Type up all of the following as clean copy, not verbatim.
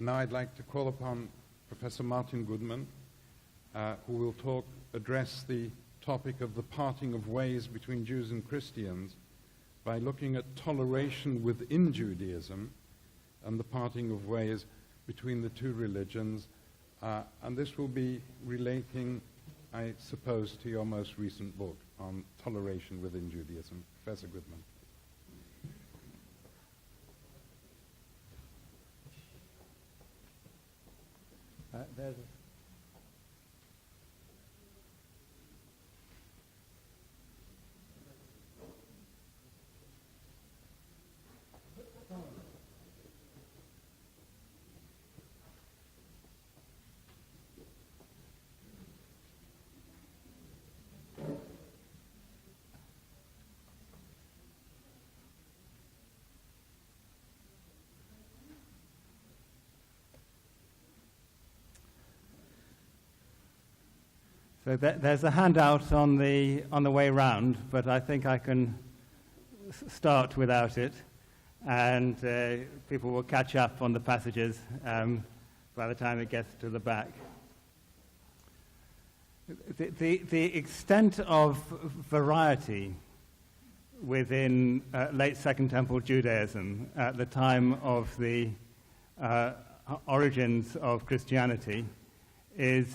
And now I'd like to call upon Professor Martin Goodman, who will address the topic of the parting of ways between Jews and Christians by looking at toleration within Judaism and the parting of ways between the two religions. And this will be relating, I suppose, to your most recent book on toleration within Judaism. Professor Goodman. There's So there's a handout on the way round, but I think I can start without it, and people will catch up on the passages by the time it gets to the back. The extent of variety within late Second Temple Judaism at the time of the origins of Christianity is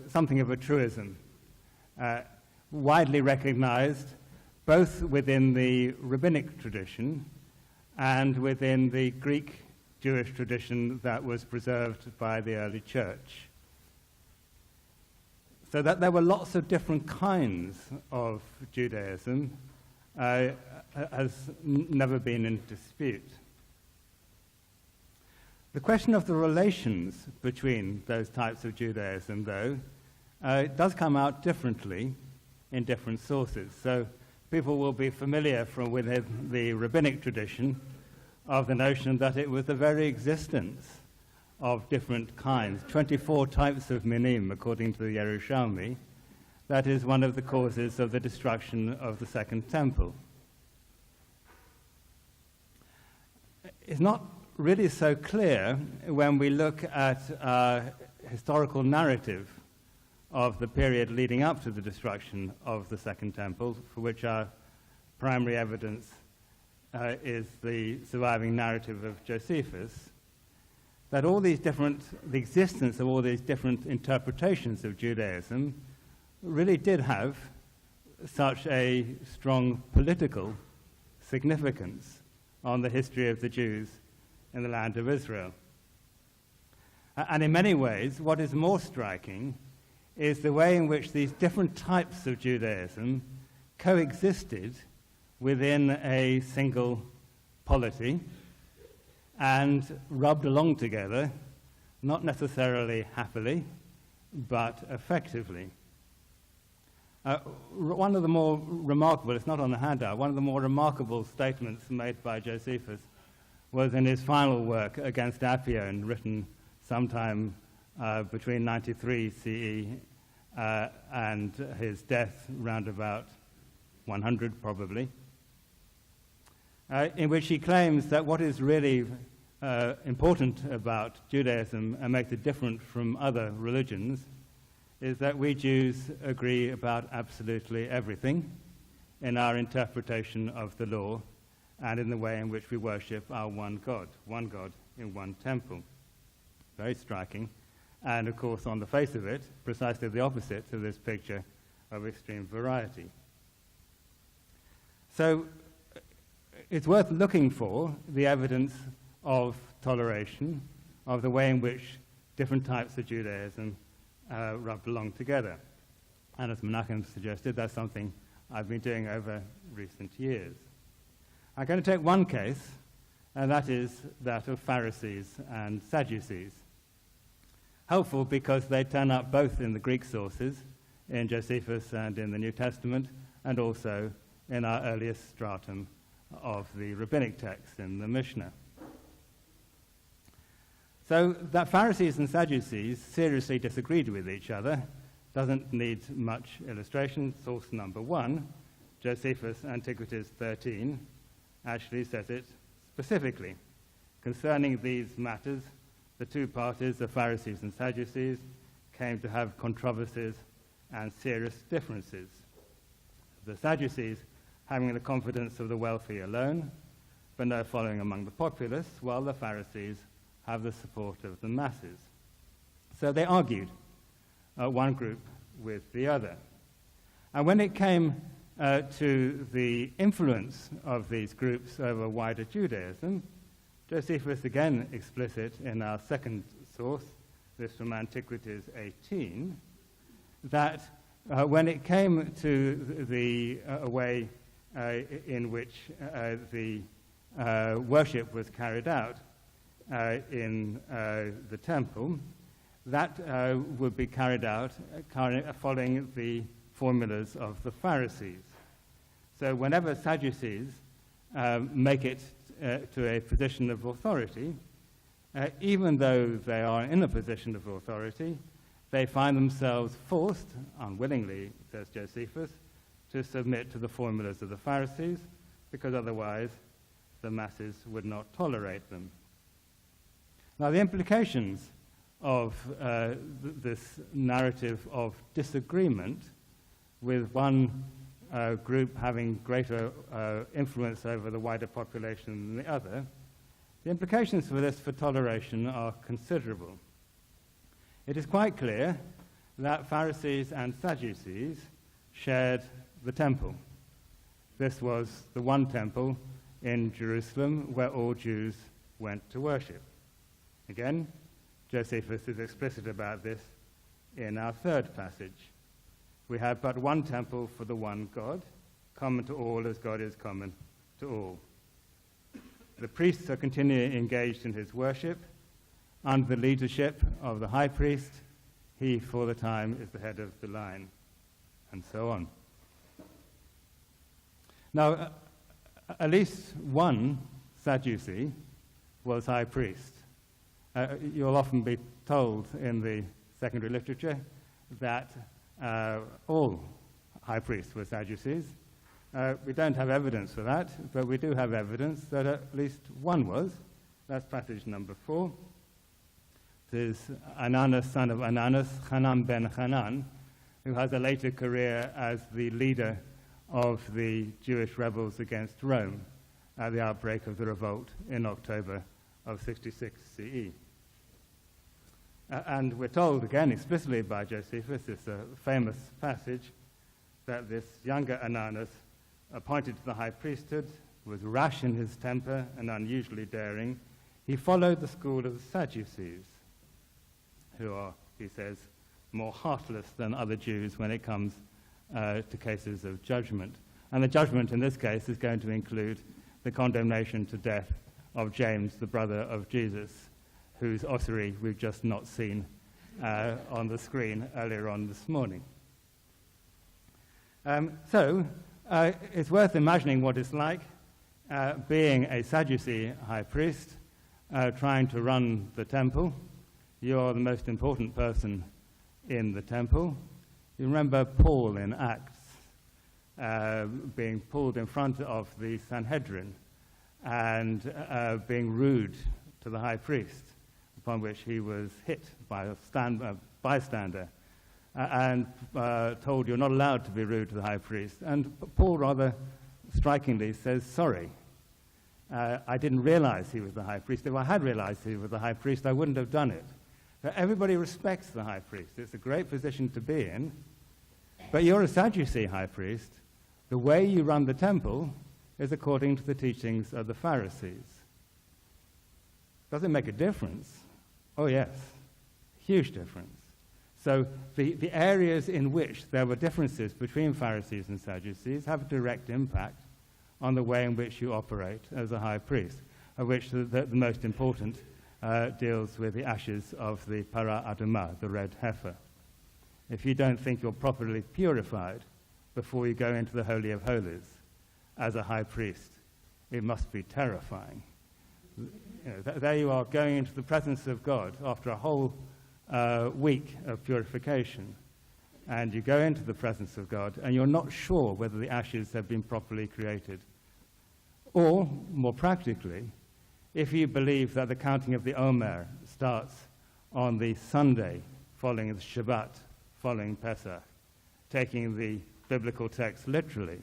something of a truism, widely recognized both within the rabbinic tradition and within the Greek Jewish tradition that was preserved by the early church. So that there were lots of different kinds of Judaism has never been in dispute. The question of the relations between those types of Judaism, though, does come out differently in different sources. So people will be familiar from within the rabbinic tradition of the notion that it was the very existence of different kinds, 24 types of minim, according to the Yerushalmi, that is one of the causes of the destruction of the Second Temple. It's not really so clear when we look at historical narrative of the period leading up to the destruction of the Second Temple, for which our primary evidence is the surviving narrative of Josephus, that the existence of all these different interpretations of Judaism really did have such a strong political significance on the history of the Jews in the land of Israel. And in many ways, what is more striking is the way in which these different types of Judaism coexisted within a single polity and rubbed along together, not necessarily happily, but effectively. One of the more remarkable, it's not on the handout, one of the more remarkable statements made by Josephus was in his final work against Apion, written sometime between 93 CE and his death round about 100 probably, in which he claims that what is really important about Judaism and makes it different from other religions is that we Jews agree about absolutely everything in our interpretation of the law and in the way in which we worship our one God in one temple. Very striking, and of course on the face of it, precisely the opposite of this picture of extreme variety. So it's worth looking for the evidence of toleration, of the way in which different types of Judaism rubbed along together. And as Menachem suggested, that's something I've been doing over recent years. I'm going to take one case, and that is that of Pharisees and Sadducees. Helpful because they turn up both in the Greek sources, in Josephus and in the New Testament, and also in our earliest stratum of the rabbinic text in the Mishnah. So that Pharisees and Sadducees seriously disagreed with each other doesn't need much illustration. Source number one, Josephus, Antiquities 13, actually says it specifically. Concerning these matters, the two parties, the Pharisees and Sadducees, came to have controversies and serious differences. The Sadducees having the confidence of the wealthy alone, but no following among the populace, while the Pharisees have the support of the masses. So they argued, one group with the other. And when it came to the influence of these groups over wider Judaism, Josephus again explicit in our second source, this from Antiquities 18, that when it came to the way in which the worship was carried out in the temple, that would be carried out following the formulas of the Pharisees. So whenever Sadducees make it to a position of authority, even though they are in a position of authority, they find themselves forced, unwillingly, says Josephus, to submit to the formulas of the Pharisees, because otherwise the masses would not tolerate them. Now, the implications of this narrative of disagreement, with one group having greater influence over the wider population than the other, the implications for this for toleration are considerable. It is quite clear that Pharisees and Sadducees shared the temple. This was the one temple in Jerusalem where all Jews went to worship. Again, Josephus is explicit about this in our third passage. We have but one temple for the one God, common to all as God is common to all. The priests are continually engaged in his worship under the leadership of the high priest. He, for the time, is the head of the line, and so on. Now, at least one Sadducee was high priest. You'll often be told in the secondary literature that all high priests were Sadducees. We don't have evidence for that, but we do have evidence that at least one was. That's passage number 4. There's Ananus, son of Ananus, Hanan ben Hanan, who has a later career as the leader of the Jewish rebels against Rome at the outbreak of the revolt in October of 66 CE. And we're told again explicitly by Josephus, it's a famous passage, that this younger Ananus, appointed to the high priesthood, was rash in his temper and unusually daring. He followed the school of the Sadducees, who are, he says, more heartless than other Jews when it comes to cases of judgment. And the judgment in this case is going to include the condemnation to death of James, the brother of Jesus, whose ossuary we've just not seen on the screen earlier on this morning. So it's worth imagining what it's like being a Sadducee high priest, trying to run the temple. You're the most important person in the temple. You remember Paul in Acts being pulled in front of the Sanhedrin and being rude to the high priest, upon which he was hit by a bystander and told, you're not allowed to be rude to the high priest. And Paul rather strikingly says, sorry, I didn't realize he was the high priest. If I had realized he was the high priest, I wouldn't have done it. So everybody respects the high priest. It's a great position to be in. But you're a Sadducee high priest. The way you run the temple is according to the teachings of the Pharisees. Does it make a difference? Oh, yes. Huge difference. So the areas in which there were differences between Pharisees and Sadducees have a direct impact on the way in which you operate as a high priest, of which the most important deals with the ashes of the para adumah, the red heifer. If you don't think you're properly purified before you go into the Holy of Holies as a high priest, it must be terrifying. There you are going into the presence of God after a whole week of purification, and you go into the presence of God and you're not sure whether the ashes have been properly created. Or, more practically, if you believe that the counting of the Omer starts on the Sunday following the Shabbat, following Pesach, taking the biblical text literally,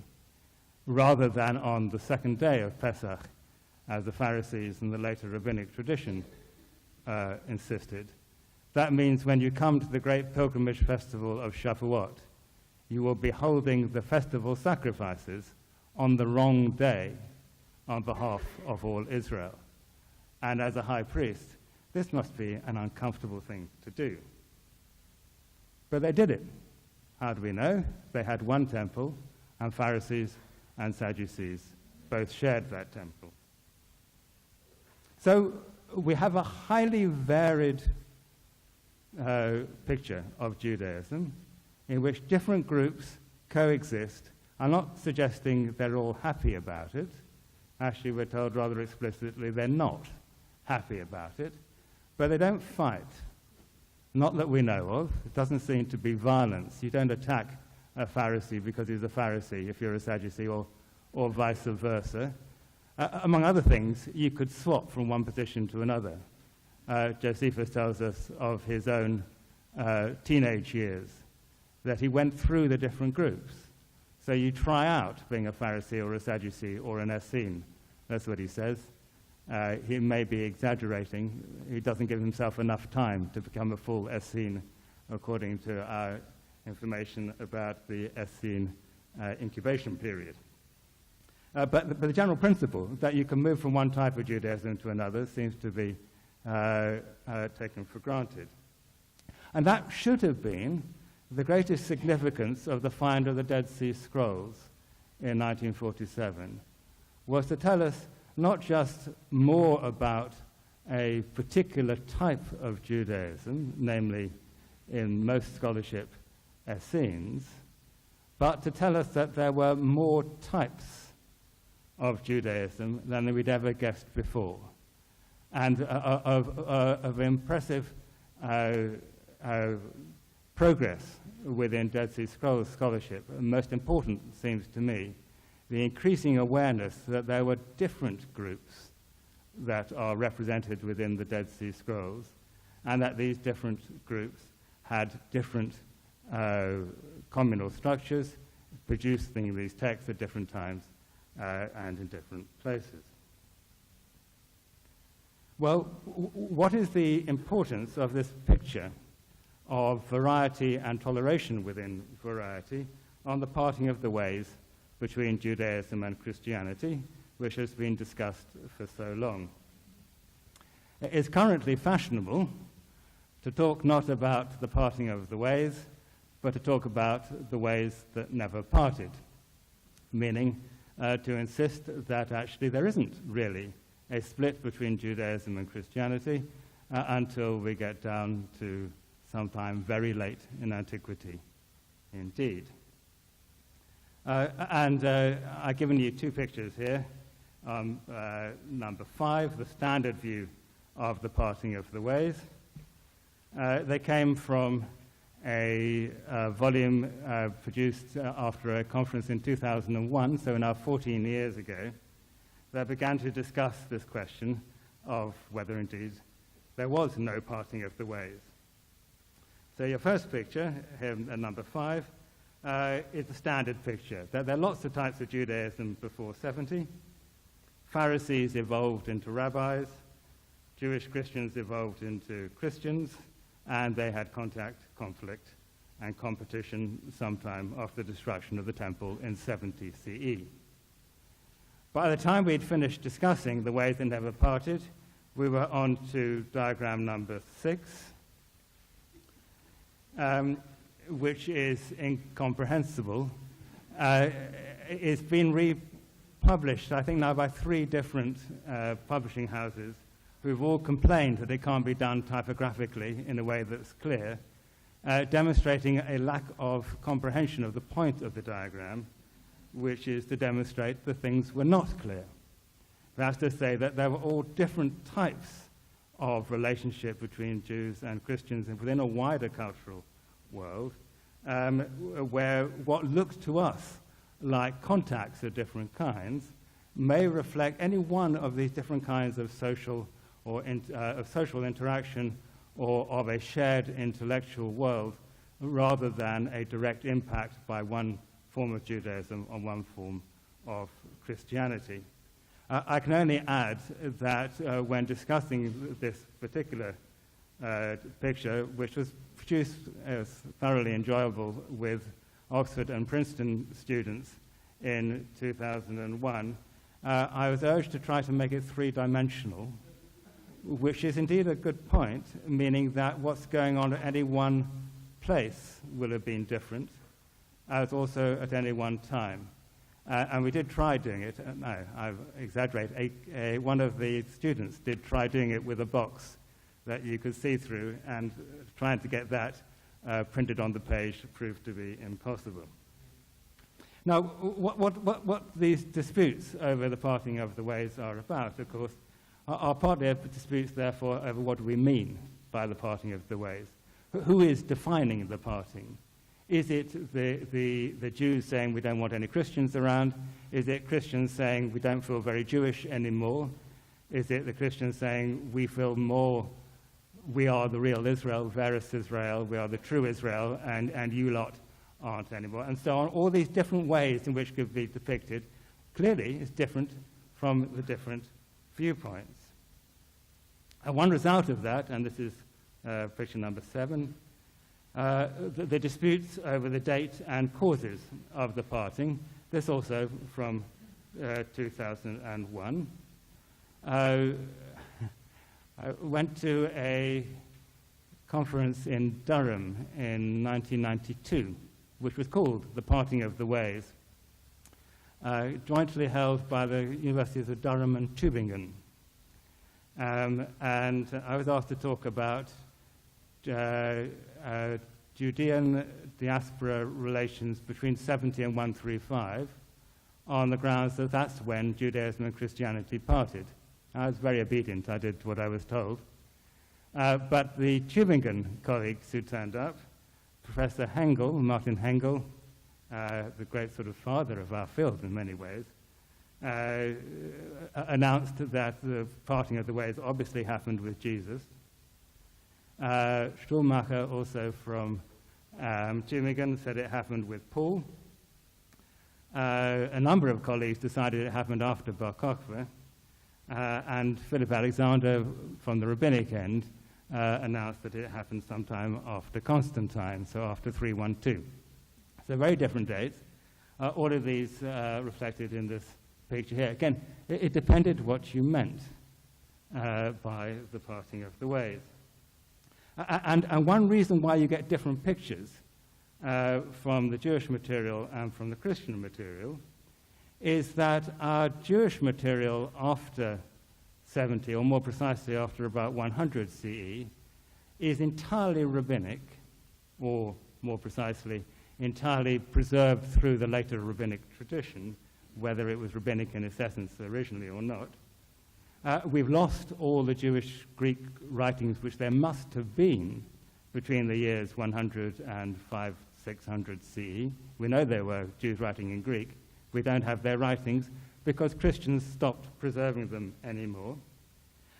rather than on the second day of Pesach, as the Pharisees and the later rabbinic tradition insisted. That means when you come to the great pilgrimage festival of Shavuot, you will be holding the festival sacrifices on the wrong day on behalf of all Israel. And as a high priest, this must be an uncomfortable thing to do. But they did it. How do we know? They had one temple, and Pharisees and Sadducees both shared that temple. So we have a highly varied picture of Judaism in which different groups coexist. I'm not suggesting they're all happy about it. Actually, we're told rather explicitly they're not happy about it, but they don't fight. Not that we know of. It doesn't seem to be violence. You don't attack a Pharisee because he's a Pharisee if you're a Sadducee, or vice versa. Among other things, you could swap from one position to another. Josephus tells us of his own teenage years, that he went through the different groups. So you try out being a Pharisee or a Sadducee or an Essene. That's what he says. He may be exaggerating. He doesn't give himself enough time to become a full Essene, according to our information about the Essene incubation period. But the general principle that you can move from one type of Judaism to another seems to be taken for granted. And that should have been the greatest significance of the find of the Dead Sea Scrolls in 1947, was to tell us not just more about a particular type of Judaism, namely, in most scholarship, Essenes, but to tell us that there were more types of Judaism than we'd ever guessed before, and of impressive progress within Dead Sea Scrolls scholarship. And most important, seems to me, the increasing awareness that there were different groups that are represented within the Dead Sea Scrolls, and that these different groups had different communal structures, producing these texts at different times and in different places. Well, what is the importance of this picture of variety and toleration within variety on the parting of the ways between Judaism and Christianity, which has been discussed for so long? It is currently fashionable to talk not about the parting of the ways, but to talk about the ways that never parted, meaning to insist that actually there isn't really a split between Judaism and Christianity until we get down to sometime very late in antiquity indeed. I've given you two pictures here. Number 5, the standard view of the parting of the ways. They came from a volume produced after a conference in 2001, so now 14 years ago, that began to discuss this question of whether indeed there was no parting of the ways. So your first picture, here at number 5, is the standard picture. There are lots of types of Judaism before 70. Pharisees evolved into rabbis, Jewish Christians evolved into Christians, and they had contact, conflict, and competition sometime after the destruction of the temple in 70 CE. By the time we'd finished discussing the ways that never parted, we were on to diagram number 6, which is incomprehensible. It's been republished, I think now by 3 different publishing houses who've all complained that it can't be done typographically in a way that's clear, demonstrating a lack of comprehension of the point of the diagram, which is to demonstrate that things were not clear. That's to say that there were all different types of relationship between Jews and Christians and within a wider cultural world, where what looks to us like contacts of different kinds may reflect any one of these different kinds of social or of social interaction or of a shared intellectual world rather than a direct impact by one form of Judaism on one form of Christianity. I can only add that when discussing this particular picture, which was produced as thoroughly enjoyable with Oxford and Princeton students in 2001, I was urged to try to make it three-dimensional, which is indeed a good point, meaning that what's going on at any one place will have been different, as also at any one time. And we did try doing it. No, I exaggerate. One of the students did try doing it with a box that you could see through, and trying to get that printed on the page proved to be impossible. Now, what these disputes over the parting of the ways are about, of course, are partly disputes, therefore, over what do we mean by the parting of the ways. Who is defining the parting? Is it the Jews saying we don't want any Christians around? Is it Christians saying we don't feel very Jewish anymore? Is it the Christians saying we feel more, we are the real Israel, Veris Israel, we are the true Israel, and you lot aren't anymore? And so on, all these different ways in which it could be depicted, clearly is different from the different viewpoints. And one result of that, and this is picture number 7, the disputes over the date and causes of the parting. This also from 2001. I went to a conference in Durham in 1992, which was called The Parting of the Ways, jointly held by the Universities of Durham and Tübingen. And I was asked to talk about Judean diaspora relations between 70 and 135 on the grounds that that's when Judaism and Christianity parted. I was very obedient. I did what I was told. But the Tübingen colleagues who turned up, Professor Hengel, Martin Hengel, the great sort of father of our field in many ways, announced that the parting of the ways obviously happened with Jesus. Stuhlmacher, also from Tübingen, said it happened with Paul. A number of colleagues decided it happened after Bar Kokhba, and Philip Alexander from the rabbinic end announced that it happened sometime after Constantine, so after 312. So very different dates. All of these reflected in this picture here. Again, it depended what you meant by the parting of the ways. And one reason why you get different pictures from the Jewish material and from the Christian material is that our Jewish material after 70, or more precisely after about 100 CE, is entirely rabbinic, or more precisely, entirely preserved through the later rabbinic tradition, whether it was rabbinic in its essence originally or not. We've lost all the Jewish Greek writings which there must have been between the years 100 and 600 CE. We know there were Jews writing in Greek. We don't have their writings because Christians stopped preserving them anymore.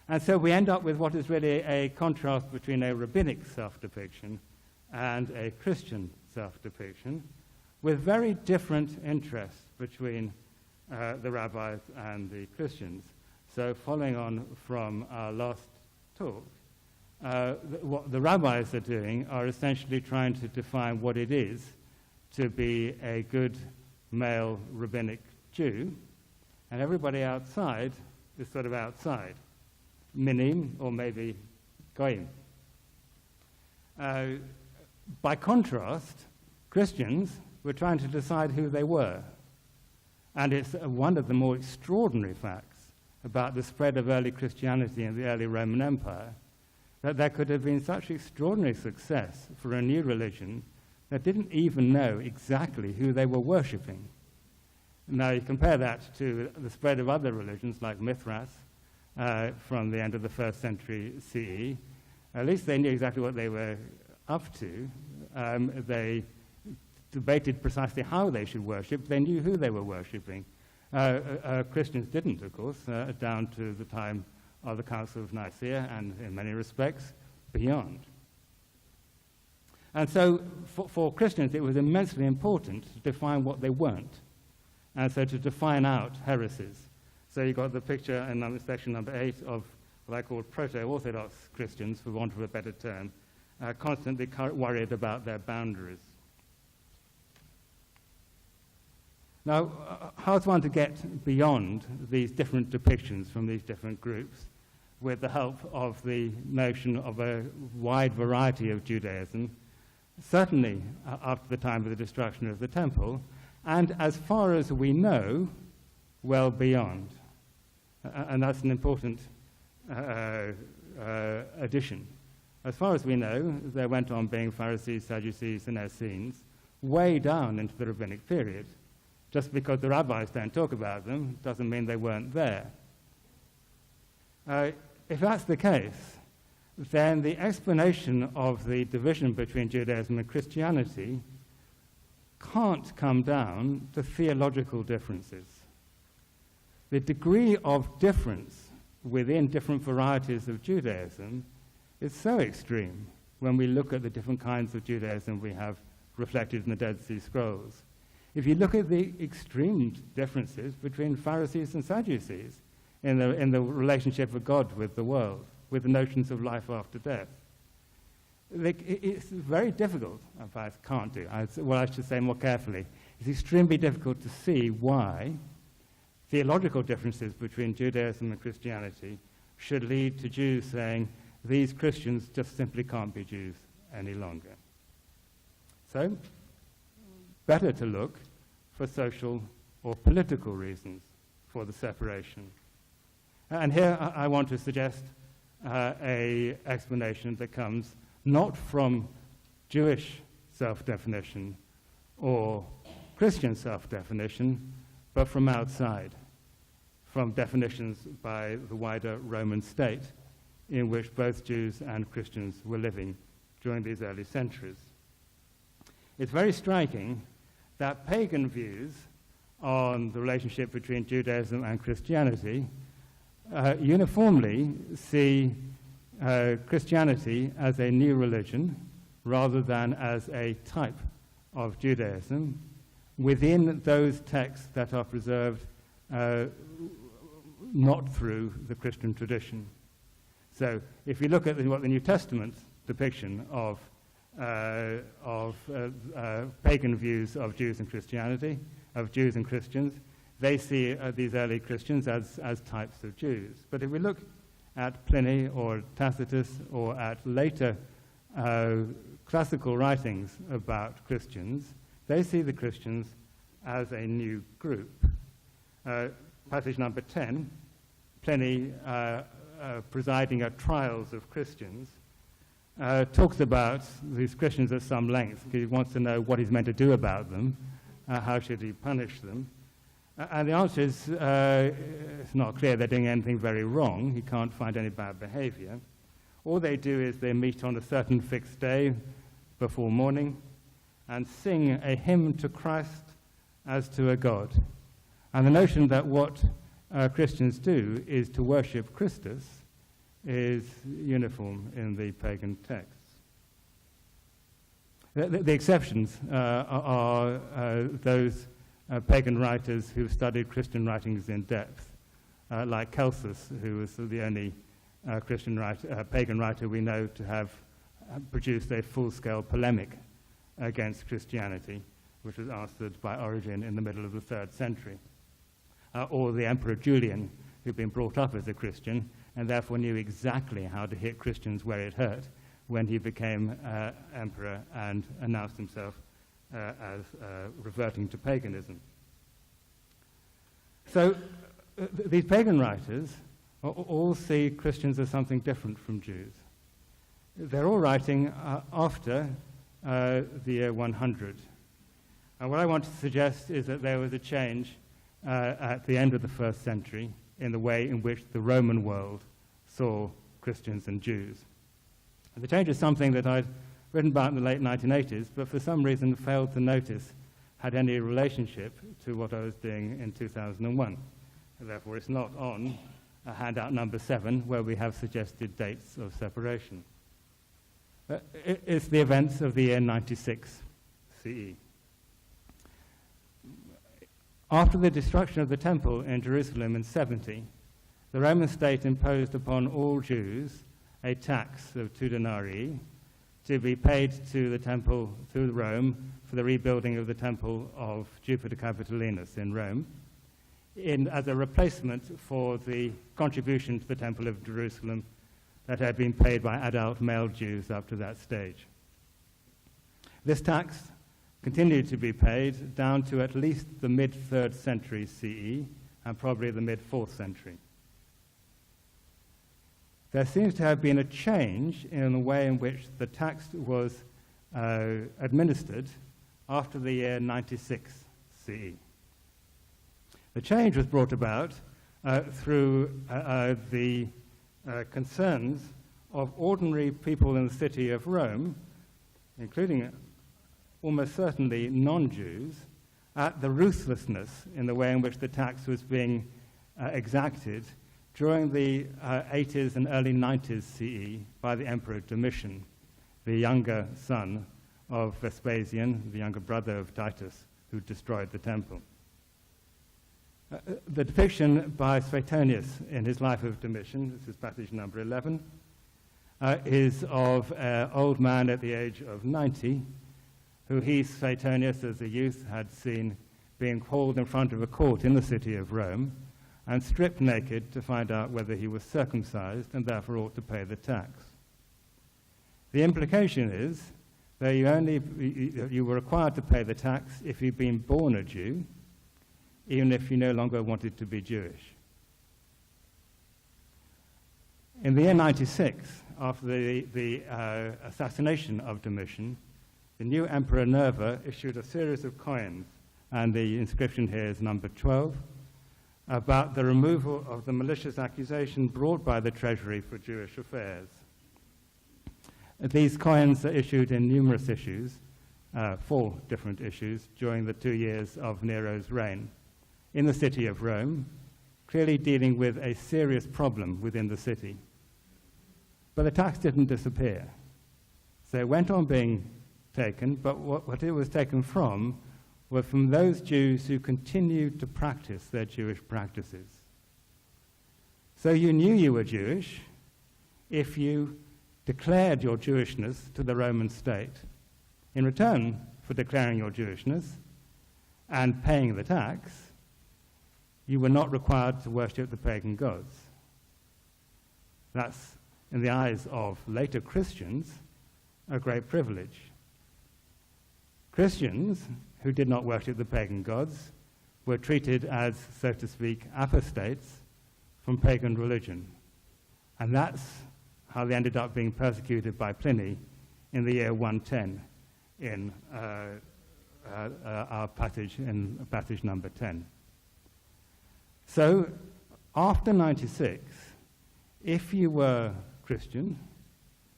And so we end up with what is really a contrast between a rabbinic self-depiction and a Christian self-depiction, with very different interests between the rabbis and the Christians. So following on from our last talk, what the rabbis are doing are essentially trying to define what it is to be a good male rabbinic Jew, and everybody outside is sort of outside, minim, or maybe goyim. By contrast, Christians were trying to decide who they were, and it's one of the more extraordinary facts about the spread of early Christianity in the early Roman Empire, that there could have been such extraordinary success for a new religion that didn't even know exactly who they were worshipping. Now you compare that to the spread of other religions like Mithras from the end of the 1st century CE. At least they knew exactly what they were up to. They debated precisely how they should worship. They knew who they were worshipping. Christians didn't, of course, down to the time of the Council of Nicaea, and in many respects, beyond. And so for Christians, it was immensely important to define what they weren't, and so to define out heresies. So you've got the picture in section number 8 of what I call proto-Orthodox Christians, for want of a better term, constantly worried about their boundaries. Now, how's one to get beyond these different depictions from these different groups with the help of the notion of a wide variety of Judaism, certainly up to the time of the destruction of the temple, and as far as we know, well beyond. And that's an important addition. As far as we know, there went on being Pharisees, Sadducees, and Essenes way down into the rabbinic period. Just because the rabbis don't talk about them doesn't mean they weren't there. If that's the case, then the explanation of the division between Judaism and Christianity can't come down to theological differences. The degree of difference within different varieties of Judaism is so extreme when we look at the different kinds of Judaism we have reflected in the Dead Sea Scrolls. If you look at the extreme differences between Pharisees and Sadducees in the relationship of God with the world, with the notions of life after death, it's very difficult, in fact, can't do, I should say more carefully, it's extremely difficult to see why theological differences between Judaism and Christianity should lead to Jews saying, these Christians just simply can't be Jews any longer. So, better to look for social or political reasons for the separation. And here I want to suggest an explanation that comes not from Jewish self-definition or Christian self-definition, but from outside, from definitions by the wider Roman state in which both Jews and Christians were living during these early centuries. It's very striking that pagan views on the relationship between Judaism and Christianity uniformly see Christianity as a new religion rather than as a type of Judaism within those texts that are preserved not through the Christian tradition. So if you look at what the New Testament depiction of pagan views of Jews and Christianity, of Jews and Christians, they see these early Christians as types of Jews. But if we look at Pliny or Tacitus or at later classical writings about Christians, they see the Christians as a new group. Passage number 10, Pliny, presiding at trials of Christians, talks about these Christians at some length. He wants to know what he's meant to do about them, how should he punish them. And the answer is, it's not clear they're doing anything very wrong. He can't find any bad behavior. All they do is they meet on a certain fixed day before morning and sing a hymn to Christ as to a God. And the notion that what Christians do is to worship Christus is uniform in the pagan texts. The exceptions are those pagan writers who studied Christian writings in depth, like Celsus, who was the only pagan writer we know to have produced a full-scale polemic against Christianity, which was answered by Origen in the middle of the 3rd century. Or the Emperor Julian, who'd been brought up as a Christian and therefore knew exactly how to hit Christians where it hurt when he became emperor and announced himself as reverting to paganism. So these pagan writers all see Christians as something different from Jews. They're all writing after the year 100. And what I want to suggest is that there was a change at the end of the 1st century in the way in which the Roman world saw Christians and Jews. And the change is something that I'd written about in the late 1980s, but for some reason failed to notice had any relationship to what I was doing in 2001. And therefore, it's not on handout number 7, where we have suggested dates of separation. It's the events of the year 96 CE. After the destruction of the temple in Jerusalem in 70, the Roman state imposed upon all Jews a tax of 2 denarii to be paid to the temple through Rome for the rebuilding of the temple of Jupiter Capitolinus in Rome, as a replacement for the contribution to the temple of Jerusalem that had been paid by adult male Jews up to that stage. This tax continued to be paid down to at least the mid-3rd century CE and probably the mid-4th century. There seems to have been a change in the way in which the tax was administered after the year 96 CE. The change was brought about through the concerns of ordinary people in the city of Rome, including almost certainly non-Jews, at the ruthlessness in the way in which the tax was being exacted during the 80s and early 90s CE by the Emperor Domitian, the younger son of Vespasian, the younger brother of Titus, who destroyed the temple. The depiction by Suetonius in his Life of Domitian, this is passage number 11, is of an old man at the age of 90, who he, Suetonius, as a youth, had seen being hauled in front of a court in the city of Rome and stripped naked to find out whether he was circumcised and therefore ought to pay the tax. The implication is that you were required to pay the tax if you'd been born a Jew, even if you no longer wanted to be Jewish. In the year 96, after the assassination of Domitian, the new Emperor Nerva issued a series of coins, and the inscription here is number 12, about the removal of the malicious accusation brought by the Treasury for Jewish affairs. These coins are issued in numerous issues, 4 different issues, during the 2 years of Nero's reign in the city of Rome, clearly dealing with a serious problem within the city. But the tax didn't disappear. So it went on being taken, but what it was taken from were from those Jews who continued to practice their Jewish practices. So you knew you were Jewish if you declared your Jewishness to the Roman state. In return for declaring your Jewishness and paying the tax, you were not required to worship the pagan gods. That's, in the eyes of later Christians, a great privilege. Christians who did not worship the pagan gods were treated as, so to speak, apostates from pagan religion. And that's how they ended up being persecuted by Pliny in the year 110 in our passage, in passage number 10. So, after 96, if you were Christian,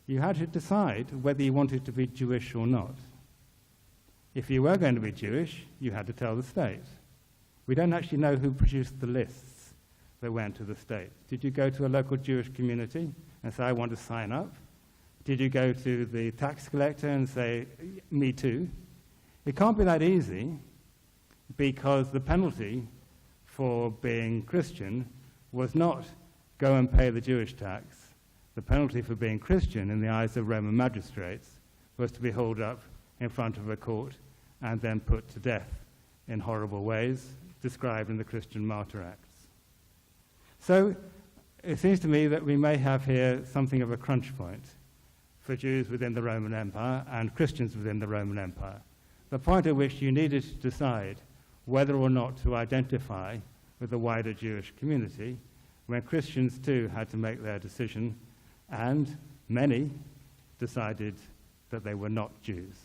you had to decide whether you wanted to be Jewish or not. If you were going to be Jewish, you had to tell the state. We don't actually know who produced the lists that went to the state. Did you go to a local Jewish community and say, I want to sign up? Did you go to the tax collector and say, me too? It can't be that easy, because the penalty for being Christian was not go and pay the Jewish tax. The penalty for being Christian in the eyes of Roman magistrates was to be hauled up in front of a court and then put to death in horrible ways described in the Christian Martyr Acts. So it seems to me that we may have here something of a crunch point for Jews within the Roman Empire and Christians within the Roman Empire, the point at which you needed to decide whether or not to identify with the wider Jewish community, when Christians too had to make their decision, and many decided that they were not Jews.